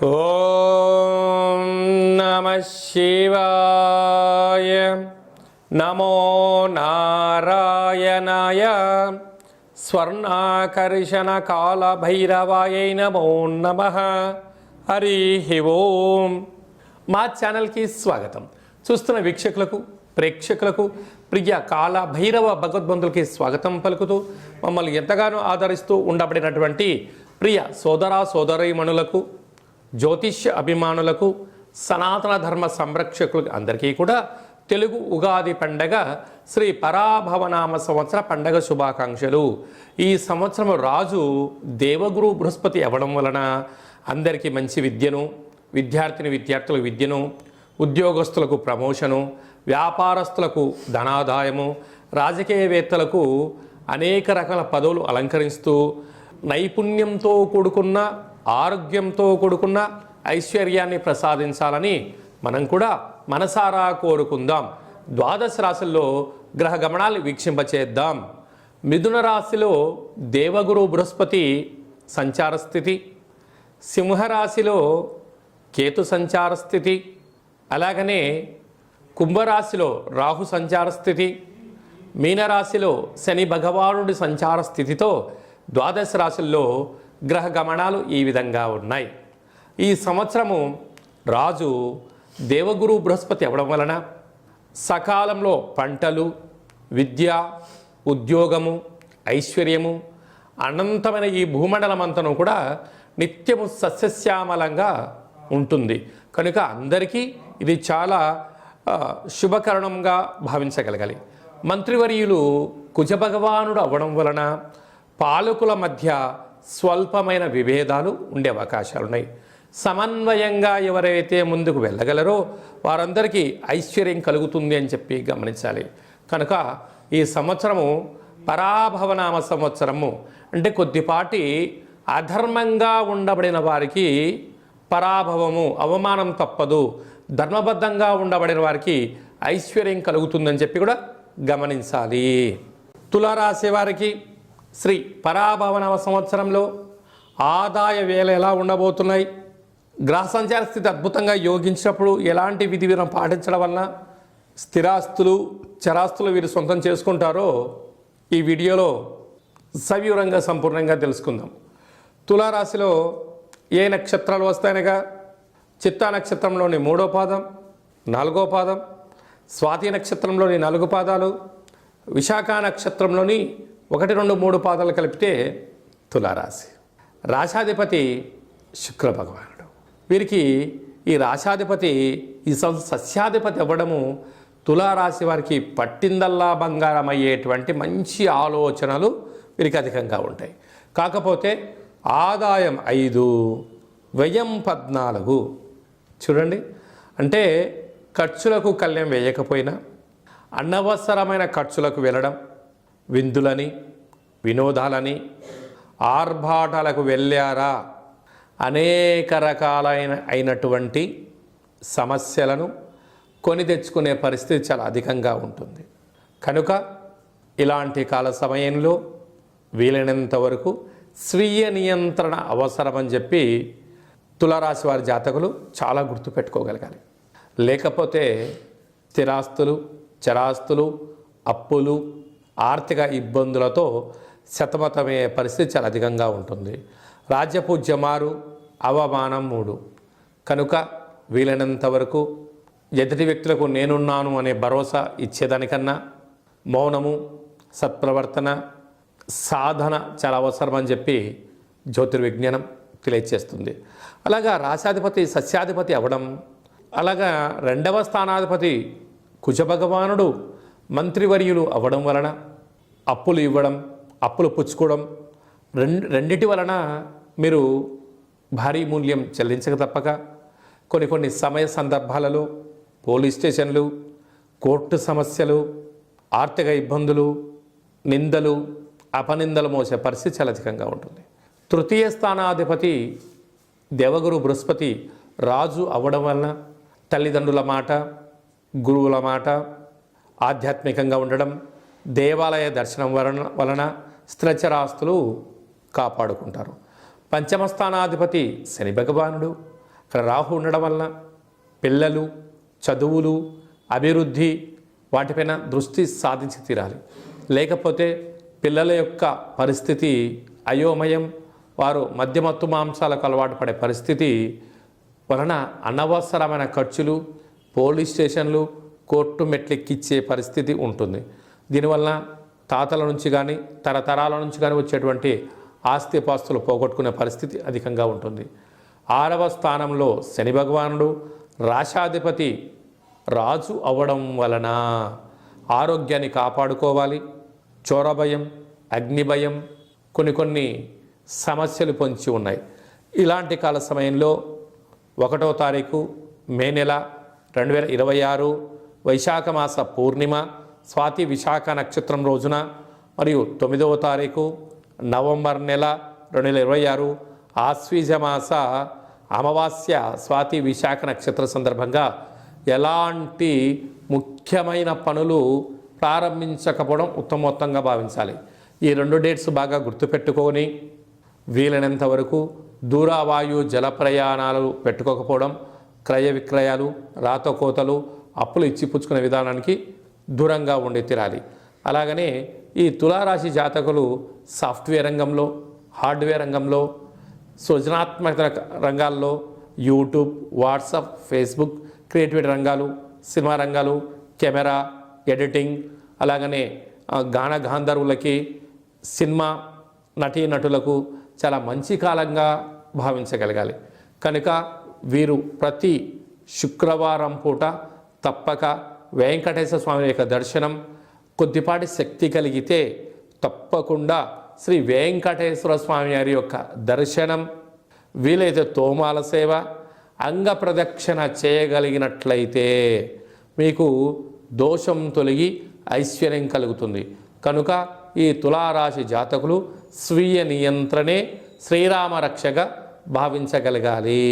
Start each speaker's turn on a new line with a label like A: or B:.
A: ఓం నమః శివాయ. నమో నారాయణాయ. స్వర్ణాకర్షణ కాల భైరవాయ నమో నమః. హరి ఓం. మా ఛానల్కి స్వాగతం. చూస్తున్న వీక్షకులకు, ప్రేక్షకులకు, ప్రియ కాల భైరవ భగవద్బంధులకి స్వాగతం పలుకుతూ మమ్మల్ని ఎంతగానో ఆదరిస్తూ ఉండబడినటువంటి ప్రియ సోదర సోదరీమణులకు, జ్యోతిష్య అభిమానులకు, సనాతన ధర్మ సంరక్షకులకు అందరికీ కూడా తెలుగు ఉగాది పండగ శ్రీ పరాభవనామ సంవత్సర పండగ శుభాకాంక్షలు. ఈ సంవత్సరం రాజు దేవగురు బృహస్పతి అవ్వడం వలన అందరికీ మంచి విద్యను, విద్యార్థులకు విద్యను, ఉద్యోగస్తులకు ప్రమోషను, వ్యాపారస్తులకు ధనాదాయము, రాజకీయవేత్తలకు అనేక రకాల పదవులు అలంకరిస్తూ నైపుణ్యంతో కూడుకున్న, ఆరోగ్యంతో కూడుకున్న ఐశ్వర్యాన్ని ప్రసాదించాలని మనం కూడా మనసారా కోరుకుందాం. ద్వాదశ రాశుల్లో గ్రహ గమనాలు వీక్షింపచేద్దాం. మిథున రాశిలో దేవగురు బృహస్పతి సంచార స్థితి, సింహరాశిలో కేతు సంచార స్థితి, అలాగనే కుంభరాశిలో రాహు సంచార స్థితి, మీనరాశిలో శని భగవానుడి సంచార స్థితితో ద్వాదశ రాశుల్లో గ్రహ గమనాలు ఈ విధంగా ఉన్నాయి. ఈ సంవత్సరము రాజు దేవగురు బృహస్పతి అవ్వడం వలన సకాలంలో పంటలు, విద్య, ఉద్యోగము, ఐశ్వర్యము, అనంతమైన ఈ భూమండలమంతను కూడా నిత్యము సస్యశ్యామలంగా ఉంటుంది. కనుక అందరికీ ఇది చాలా శుభకరణంగా భావించగలగాలి. మంత్రివర్యులు కుజభగవానుడు అవ్వడం వలన పాలకుల మధ్య స్వల్పమైన విభేదాలు ఉండే అవకాశాలు ఉన్నాయి. సమన్వయంగా ఎవరైతే ముందుకు వెళ్ళగలరో వారందరికీ ఐశ్వర్యం కలుగుతుంది అని చెప్పి గమనించాలి. కనుక ఈ సంవత్సరము పరాభవనామ సంవత్సరము అంటే కొద్దిపాటి అధర్మంగా ఉండబడిన వారికి పరాభవము, అవమానం తప్పదు. ధర్మబద్ధంగా ఉండబడిన వారికి ఐశ్వర్యం కలుగుతుందని చెప్పి కూడా గమనించాలి. తులారాశి వారికి శ్రీ పరాభవనామ సంవత్సరంలో ఆదాయ వేళ ఎలా ఉండబోతున్నాయి, గ్రహ సంచార స్థితి అద్భుతంగా యోగించినప్పుడు ఎలాంటి విధి విధానం పాటించడం వలన స్థిరాస్తులు, చరాస్తులు వీరు సొంతం చేసుకుంటారో ఈ వీడియోలో సవివరంగా సంపూర్ణంగా తెలుసుకుందాం. తులారాశిలో ఏ నక్షత్రాలు వస్తాయనగా చిత్తా నక్షత్రంలోని 3వ పాదం, 4వ పాదం, స్వాతి నక్షత్రంలోని 4 పాదాలు, విశాఖ నక్షత్రంలోని 1, 2, 3 పాదాలు కలిపితే తులారాశి. రాశాధిపతి శుక్ర భగవానుడు. వీరికి ఈ రాశాధిపతి ఈ సస్యాధిపతి అవ్వడము తులారాశి వారికి పట్టిందల్లా బంగారం అయ్యేటువంటి మంచి ఆలోచనలు వీరికి అధికంగా ఉంటాయి. కాకపోతే ఆదాయం 5, వ్యయం 14. చూడండి, అంటే ఖర్చులకు కళ్యం వేయకపోయినా అనవసరమైన ఖర్చులకు వెళ్ళడం, విందులని, వినోదాలని, ఆర్భాటాలకు వెళ్ళారా అనేక అయినటువంటి సమస్యలను కొని తెచ్చుకునే పరిస్థితి చాలా అధికంగా ఉంటుంది. కనుక ఇలాంటి కాల సమయంలో వీలైనంత వరకు స్వీయ నియంత్రణ అవసరమని చెప్పి తులారాశి వారి జాతకులు చాలా గుర్తుపెట్టుకోగలగాలి. లేకపోతే స్థిరాస్తులు, చరాస్తులు, అప్పులు, ఆర్థిక ఇబ్బందులతో సతమతమయ్యే పరిస్థితి చాలా అధికంగా ఉంటుంది. రాజ్యపూజ్యమారు, అవమానం 3. కనుక వీలైనంత వరకు ఎదుటి వ్యక్తులకు నేనున్నాను అనే భరోసా ఇచ్చేదానికన్నా మౌనము, సత్ప్రవర్తన, సాధన చాలా అవసరమని చెప్పి జ్యోతిర్విజ్ఞానం తెలియచేస్తుంది. అలాగా రాశాధిపతి సస్యాధిపతి అవ్వడం, అలాగా 2వ స్థానాధిపతి కుజభగవానుడు మంత్రివర్యులు అవ్వడం వలన అప్పులు ఇవ్వడం, అప్పులు పుచ్చుకోవడం, రెండిటి వలన మీరు భారీ మూల్యం చెల్లించక తప్పక కొన్ని సమయ సందర్భాలలో పోలీస్ స్టేషన్లు, కోర్టు సమస్యలు, ఆర్థిక ఇబ్బందులు, నిందలు, అపనిందలు మోసే పరిస్థితి చాలా అధికంగా ఉంటుంది. 3వ స్థానాధిపతి దేవగురు బృహస్పతి రాజు అవ్వడం వలన తల్లిదండ్రుల మాట, గురువుల మాట, ఆధ్యాత్మికంగా ఉండడం, దేవాలయ దర్శనం వలన స్థిరచరాస్తులు కాపాడుకుంటారు. పంచమ స్థానాధిపతి శని భగవానుడు, ఇక్కడ రాహు ఉండడం వలన పిల్లలు, చదువులు, అభివృద్ధి వాటిపైన దృష్టి సాధించి తీరాలి. లేకపోతే పిల్లల యొక్క పరిస్థితి అయోమయం, వారు మద్యమత్తు మాంసాలకు అలవాటు పడే పరిస్థితి వలన అనవసరమైన ఖర్చులు, పోలీస్ స్టేషన్లు, కోర్టు మెట్లెక్కిచ్చే పరిస్థితి ఉంటుంది. దీనివల్ల తాతల నుంచి కానీ తరతరాల నుంచి కానీ వచ్చేటువంటి ఆస్తిపాస్తులు పోగొట్టుకునే పరిస్థితి అధికంగా ఉంటుంది. 6వ స్థానంలో శని భగవానుడు రాశాధిపతి రాజు అవ్వడం వలన ఆరోగ్యాన్ని కాపాడుకోవాలి. చోర భయం, అగ్ని భయం, కొన్ని సమస్యలు పొంచి ఉన్నాయి. ఇలాంటి కాల సమయంలో 1వ తారీఖు మే నెల 2026 వైశాఖ మాస పూర్ణిమ స్వాతి విశాఖ నక్షత్రం రోజున మరియు 9వ తారీఖు నవంబర్ నెల 2026 ఆశ్వీజ మాస అమావాస్య స్వాతి విశాఖ నక్షత్ర సందర్భంగా ఎలాంటి ముఖ్యమైన పనులు ప్రారంభించకపోవడం ఉత్తమోత్తంగా భావించాలి. ఈ 2 డేట్స్ బాగా గుర్తుపెట్టుకొని వీలైనంత వరకు దూరవాయు జల ప్రయాణాలు పెట్టుకోకపోవడం, క్రయ విక్రయాలు, రాతకోతలు, అప్పులు ఇచ్చిపుచ్చుకునే విధానానికి దూరంగా ఉండి తీరాలి. అలాగనే ఈ తులారాశి జాతకులు సాఫ్ట్వేర్ రంగంలో, హార్డ్వేర్ రంగంలో, సృజనాత్మక రంగాల్లో, యూట్యూబ్, వాట్సాప్, ఫేస్బుక్, క్రియేటివిటీ రంగాలు, సినిమా రంగాలు, కెమెరా, ఎడిటింగ్, అలాగనే గాన గాంధర్వులకి, సినిమా నటీనటులకు చాలా మంచి కాలంగా భావించగలగాలి. కనుక వీరు ప్రతి శుక్రవారం పూట తప్పక వెంకటేశ్వర స్వామి యొక్క దర్శనం, కొద్దిపాటి శక్తి కలిగితే తప్పకుండా శ్రీ వెంకటేశ్వర స్వామి వారి యొక్క దర్శనం, వీలైతే తోమాల సేవ, అంగ ప్రదక్షిణ చేయగలిగినట్లయితే మీకు దోషం తొలగి ఐశ్వర్యం కలుగుతుంది. కనుక ఈ తులారాశి జాతకులు స్వీయ నియంత్రణే శ్రీరామ రక్షగా భావించగలగాలి.